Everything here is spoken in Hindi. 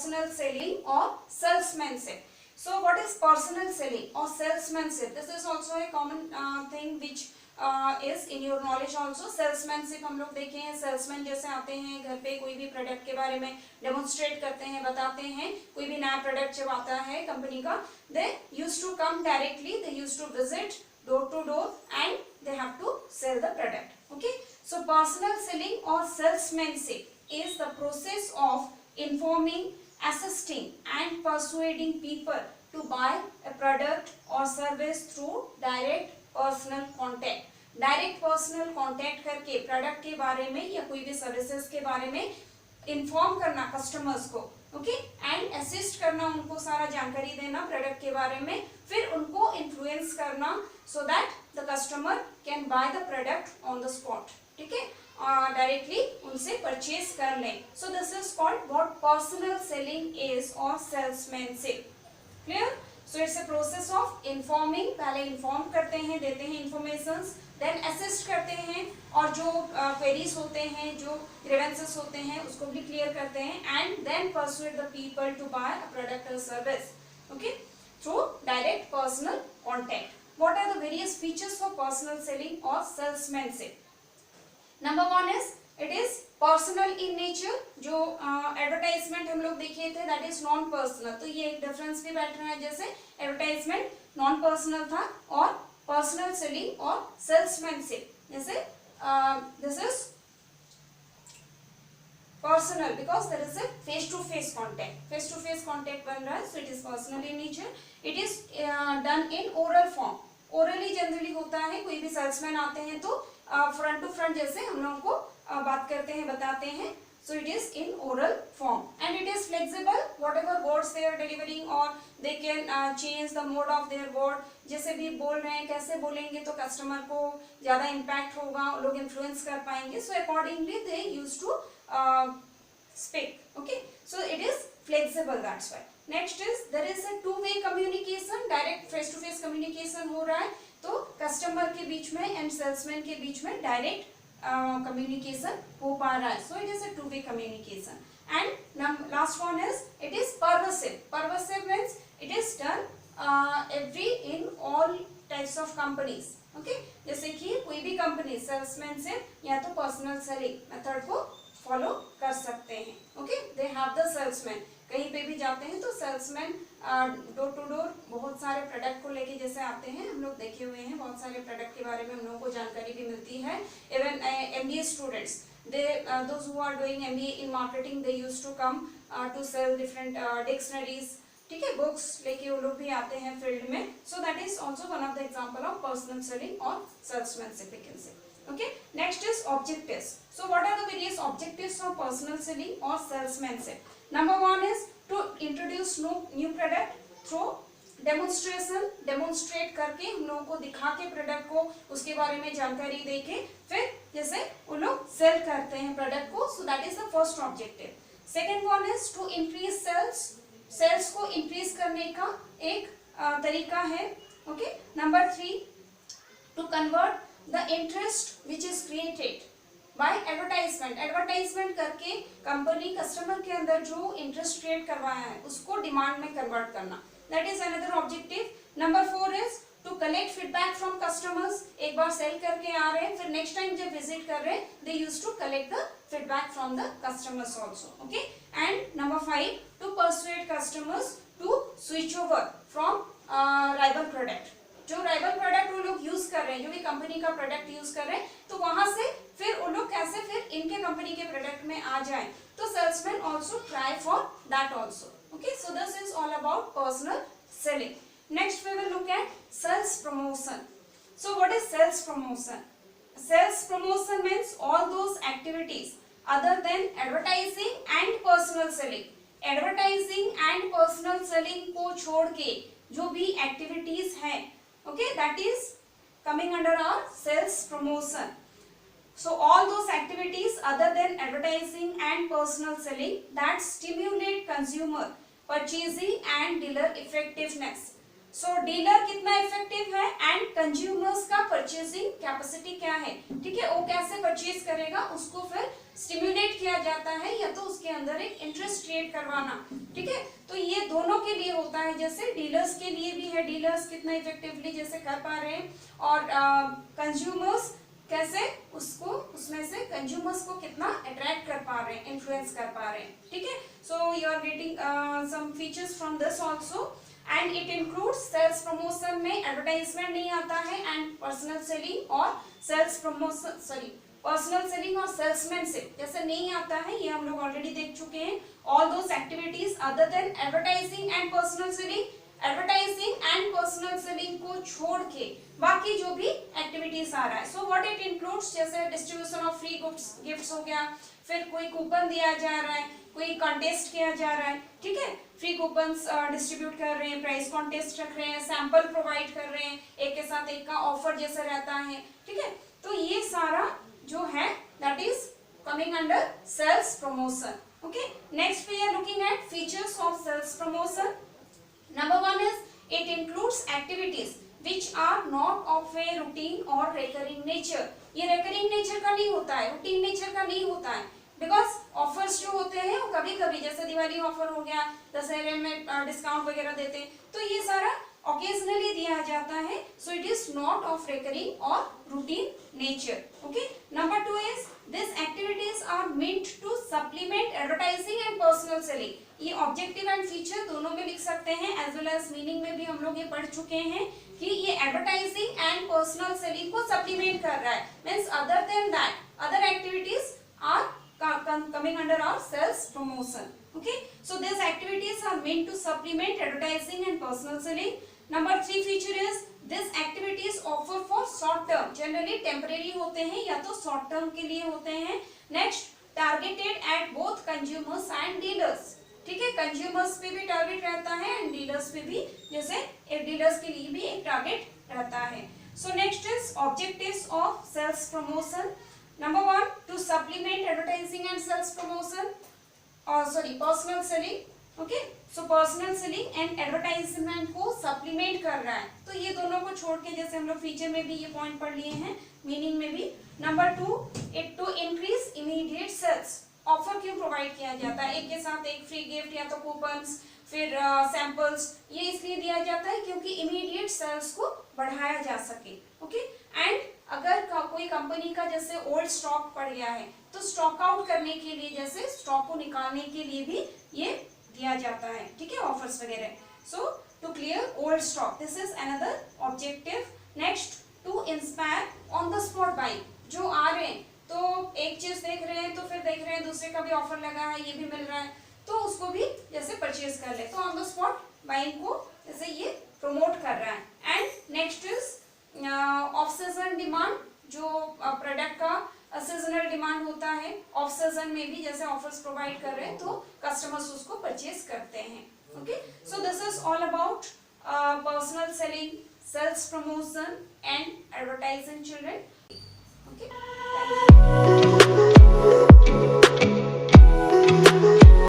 personal selling or salesmanship. So what is personal selling or salesmanship? This is also a common thing which is in your knowledge also. salesmanship हम लोग देखे हैं, salesman जैसे आते हैं घर पे कोई भी प्रोडक्ट के बारे में डेमोन्स्ट्रेट करते हैं, बताते हैं. कोई भी नया प्रोडक्ट जब आता है कंपनी का, they used to come directly, they used to visit door to door and they have to sell the product. Okay, so personal selling or salesmanship is the process of informing, assisting and persuading people to buy a product or service through direct personal contact. Direct personal contact करके प्रोडक्ट के बारे में या कोई भी सर्विसेज के बारे में इन्फॉर्म करना कस्टमर्स को. ओके, एंड असिस्ट करना, उनको सारा जानकारी देना प्रोडक्ट के बारे में, फिर उनको इन्फ्लुएंस करना so that the customer can buy the product on the spot. ठीक है, डायरेक्टली उनसे परचेज कर लें. So this is called what personal selling is और salesmanship. Clear? So it's a process of informing. पहले इन्फॉर्म करते हैं, देते हैं इन्फॉर्मेशंस, देन असिस्ट करते हैं और जो क्वेरीज होते हैं, जो ग्रीवेंसेस होते हैं उसको भी क्लियर करते हैं, and then persuade the people to buy a product और service. Okay, through direct personal contact. What are the various features for personal selling और salesmanship? Number one is it is personal in nature. जो एडवर्टाइजमेंट हम लोग देखे थे दैट इज नॉन पर्सनल. तो ये एक डिफरेंस भी बैठ रहा है, जैसे एडवर्टाइजमेंट नॉन पर्सनल था और पर्सनल सेलिंग और सेल्समैनशिप जैसे this is personal because there is a face to face contact. Face to face contact बन रहा है, so it is personal in nature. It is done in oral form. Orally generally होता है. कोई भी सेल्समैन आते हैं तो फ्रंट टू फ्रंट जैसे हम लोगों को बात करते हैं, बताते हैं. So it is in oral form and it is flexible. Whatever words they are delivering or they can change the mode of their word. जैसे भी बोल रहे हैं, कैसे बोलेंगे तो कस्टमर को ज़्यादा इम्पैक्ट होगा, लोग इन्फ्लुएंस कर पाएंगे. So accordingly they used to speak. Okay, so it is flexible, that's why. Next is there is a two-way communication. Direct face-to-face communication हो रहा है तो कस्टमर के बीच में एंड सेल्समैन के बीच में डायरेक्ट communication हो पा रहा है. So it is a two-way communication. And last one is it is pervasive. Pervasive means it is done every in all types of companies. Okay, जैसे कि कोई भी कंपनी सेल्समैन से या तो पर्सनल सेलिंग मेथड को फॉलो कर सकते हैं. Okay, they have the salesman. कहीं पे भी जाते हैं तो सेल्समैन डोर टू डोर बहुत सारे प्रोडक्ट को लेके जैसे आते हैं, हम लोग देखे हुए हैं. बहुत सारे प्रोडक्ट के बारे में हम लोगों को जानकारी भी मिलती है. Even MBA students, they those who are doing MBA in marketing, they used to come to sell different dictionaries. ठीक है, बुक्स लेके वो लोग भी आते हैं फील्ड में. So that is also one of the example of personal selling और salesmanship we can say. Okay, next is objectives. So what are the various objectives of personal selling or salesmanship? Number one is to introduce new product through demonstration. Demonstrate करके हम लोगों को दिखा के प्रोडक्ट को, उसके बारे में जानकारी देके फिर जैसे वो लोग सेल करते हैं प्रोडक्ट को. So that is the first objective. Second one is to increase sales. Sales को इंक्रीज करने का एक तरीका है. Okay, number three, to convert the interest which is created by advertisement. Advertisement करके कंपनी कस्टमर के अंदर जो इंटरेस्ट क्रिएट करवाया है उसको डिमांड में कन्वर्ट करना. That is another objective. Number four is to collect feedback from customers. एक बार सेल करके आ रहे हैं, फिर नेक्स्ट टाइम जब विजिट कर रहे हैं they use to collect the feedback from the customers also. Okay, and number five, to persuade customers to switch over from rival product. जो राइवल प्रोडक्ट वो लोग यूज कर रहे हैं, जो भी कंपनी का प्रोडक्ट यूज कर रहे हैं, तो वहां से फिर वो लोग कैसे फिर इनके कंपनी के प्रोडक्ट में आ जाएं. तो salesman also try for that also. Okay, so this is all about personal selling. Next we will look at sales promotion. So what is sales promotion? Sales promotion means all those activities other than advertising and personal selling. Advertising and personal selling को छोड़ के जो भी एक्टिविटीज हैं, okay, that is coming under our sales promotion. So all those activities other than advertising and personal selling that stimulate consumer purchasing and dealer effectiveness. So dealer कितना इफेक्टिव है एंड कंज्यूमर्स का परचेसिंग कैपेसिटी क्या है, ठीक है, वो कैसे परचेज करेगा उसको फिर स्टिम्युलेट किया जाता है या तो उसके अंदर एक इंटरेस्ट क्रिएट करवाना, ठीक है। तो ये दोनों के लिए होता है, जैसे डीलर्स के लिए भी है, डीलर्स कितना इफेक्टिवली जैसे कर पा रहे हैं और कंज्यूमर्स कैसे उसको उसमें से कंज्यूमर्स को कितना अट्रैक्ट कर पा रहे हैं, इन्फ्लुएंस कर पा रहे हैं, ठीक है। So you are getting some features from this also and it includes sales promotion में एडवर्टाइजमेंट नहीं आता है एंड पर्सनल सेलिंग और सेल्स प्रमोशन पर्सनल सेलिंग और सेल्समैनशिप जैसे नहीं आता है, ये हम लोग ऑलरेडी देख चुके हैं। All those activities other than advertising and personal selling, advertising and personal selling को छोड़ के बाकी जो भी एक्टिविटीज आ रहा है, सो व्हाट इट इंक्लूड्स, जैसे डिस्ट्रीब्यूशन ऑफ फ्री गिफ्ट्स हो गया, फिर कोई कूपन दिया जा रहा है, कोई कॉन्टेस्ट किया जा रहा है, ठीक है, फ्री कूपन्स डिस्ट्रीब्यूट कर रहे हैं, प्राइस कॉन्टेस्ट रख रहे हैं, सैंपल प्रोवाइड कर रहे हैं, एक के साथ एक का ऑफर जैसा रहता है, ठीक है। तो ये सारा जो है that is coming under sales promotion, okay. Next we are looking at features of sales promotion. Number one is it includes activities which are not of a routine or recurring nature. ये recurring nature का नहीं होता है, routine nature का नहीं होता है, because offers जो होते हैं वो कभी-कभी जैसे दिवाली ऑफर हो गया, दशहरे में डिस्काउंट वगैरह देते हैं, तो ये सारा occasionally दिया जाता है, so it is not of recurring or routine nature, okay. Number two is these activities are meant to supplement advertising and personal selling. ये ऑब्जेक्टिव एंड फीचर दोनों में लिख सकते हैं, एज वेल एज मीनिंग में भी हम लोग ये पढ़ चुके हैं कि ये एडवर्टाइजिंग एंड पर्सनल सेलिंग को सप्लीमेंट कर रहा है, means other than that other activities are coming under our sales promotion, okay. So these activities are meant to supplement advertising and personal selling. Number 3 feature is these activities offer for short term, generally temporary होते हैं या तो short term के लिए होते हैं. Next, targeted at both consumers and dealers, ठीक है, कंज्यूमर्स पे भी टारगेट रहता है एंड डीलर्स पे भी, जैसे एक डीलर्स के लिए भी एक टारगेट रहता है. So next is objectives of sales promotion. Number 1 to supplement advertising and sales promotion personal selling, okay. So personal selling and advertisement को सप्लीमेंट कर रहा है, तो ये दोनों को छोड़ के जैसे हम लोग फीचर में भी ये पॉइंट पढ़ लिए हैं, मीनिंग में भी. Number 2 it to increase immediate sales, offer क्यों प्रोवाइड किया जाता है, एक के साथ एक फ्री गिफ्ट या तो कूपन्स, फिर सैंपल्स, ये इसलिए दिया जाता है क्योंकि इमीडिएट सेल्स को बढ़ाया जा सके, ओके. एंड अगर कोई कंपनी का जैसे ओल्ड स्टॉक पड़ गया है तो स्टॉक आउट करने के लिए, जैसे स्टॉक को निकालने के लिए भी ये दिया जाता है, ठीक है, ऑफर्स वगैरह. So to clear old stock, this is another objective. Next, to inspire on the spot buying, जो आ रहे हैं तो एक चीज देख रहे हैं तो फिर देख रहे हैं दूसरे का भी ऑफर लगा है, ये भी मिल रहा है, तो उसको भी जैसे परचेज कर ले, तो ऑन द स्पॉट बाइंग को जैसे ये प्रमोट कर रहा है. And next is off season demand, जो प्रोडक्ट का सीजनल डिमांड होता है, ऑफ सीजन में भी जैसे ऑफर्स प्रोवाइड कर रहे हैं तो कस्टमर्स उसको परचेज करते हैं, okay. So this is all about personal selling, sales promotion and advertising children, okay.